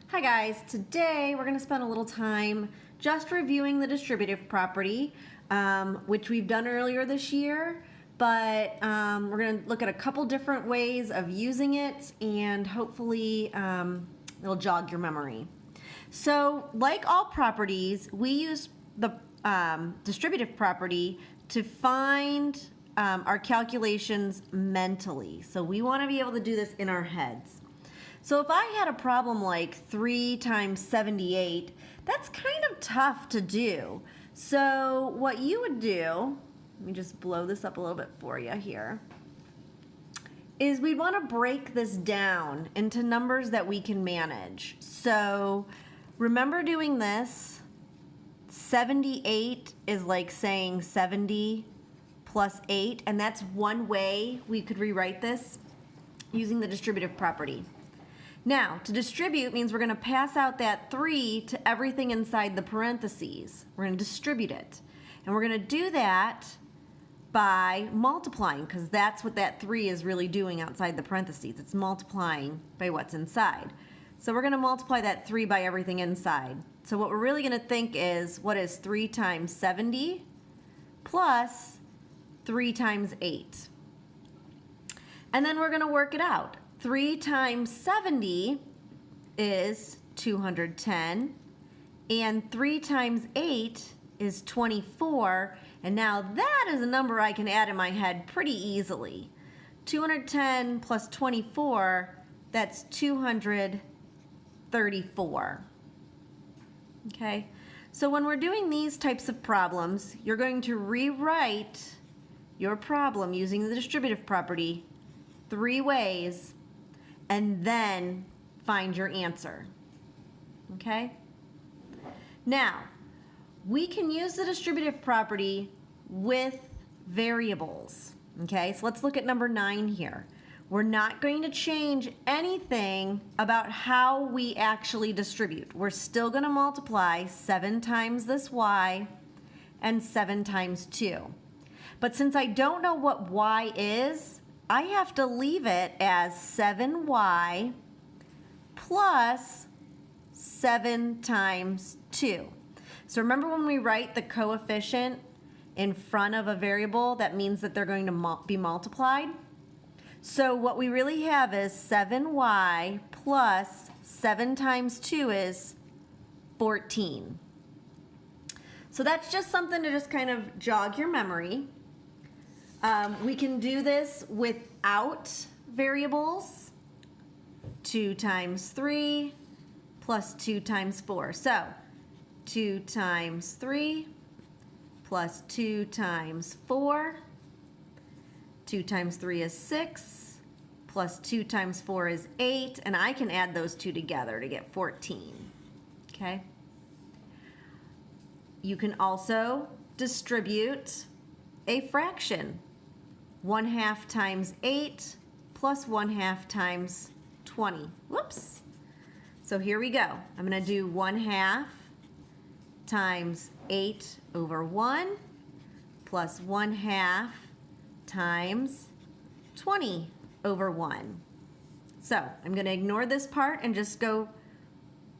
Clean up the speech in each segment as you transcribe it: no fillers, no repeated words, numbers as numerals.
Hi guys, today we're going to spend a little time just reviewing the distributive property, which we've done earlier this year, but we're going to look at a couple different ways of using it, and hopefully it'll jog your memory. So like all properties, we use the distributive property to find our calculations mentally. So we want to be able to do this in our heads. So if I had a problem like 3 times 78, that's kind of tough to do. So what you would do, let me just blow this up a little bit for you here, is we'd want to break this down into numbers that we can manage. So remember doing this. 78 is like saying 70 plus 8, and that's one way we could rewrite this using the distributive property. Now, to distribute means we're going to pass out that 3 to everything inside the parentheses. We're going to distribute it. And we're going to do that by multiplying, because that's what that 3 is really doing outside the parentheses. It's multiplying by what's inside. So we're going to multiply that 3 by everything inside. So what we're really going to think is, what is 3 times 70 plus 3 times 8? And then we're going to work it out. 3 times 70 is 210, and 3 times 8 is 24, and now that is a number I can add in my head pretty easily. 210 plus 24, that's 234. Okay, so when we're doing these types of problems, you're going to rewrite your problem using the distributive property 3 ways, and then find your answer. Okay? Now, we can use the distributive property with variables. Okay, so let's look at number 9 here. We're not going to change anything about how we actually distribute. We're still going to multiply 7 times this y and 7 times 2. But since I don't know what y is, I have to leave it as 7y plus 7 times 2. So remember when we write the coefficient in front of a variable, that means that they're going to be multiplied? So what we really have is 7y plus 7 times 2 is 14. So that's just something to just kind of jog your memory. We can do this without variables. 2 times 3 plus 2 times 4. So 2 times 3 plus 2 times 4. 2 times 3 is 6, plus 2 times 4 is 8, and I can add those two together to get 14. Okay? You can also distribute a fraction. 1/2 times 8 plus 1/2 times 20. Whoops. So here we go. I'm going to do 1/2 times 8 over 1 plus 1/2 times 20 over 1. So I'm going to ignore this part and just go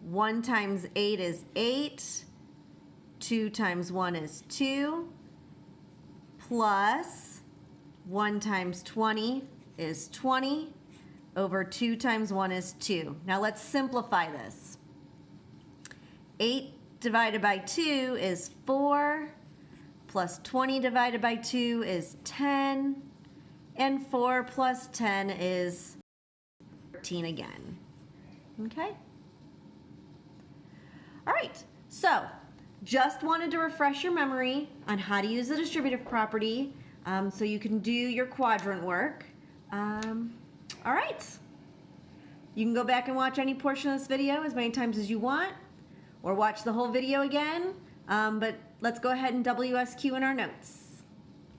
1 times 8 is 8, 2 times 1 is 2, plus 1 times 20 is 20, over 2 times 1 is 2. Now let's simplify this. 8 divided by 2 is 4, plus 20 divided by 2 is 10, and 4 plus 10 is 13 again. Okay? All right, so just wanted to refresh your memory on how to use the distributive property so you can do your quadrant work. All right. You can go back and watch any portion of this video as many times as you want, or watch the whole video again, but let's go ahead and WSQ in our notes.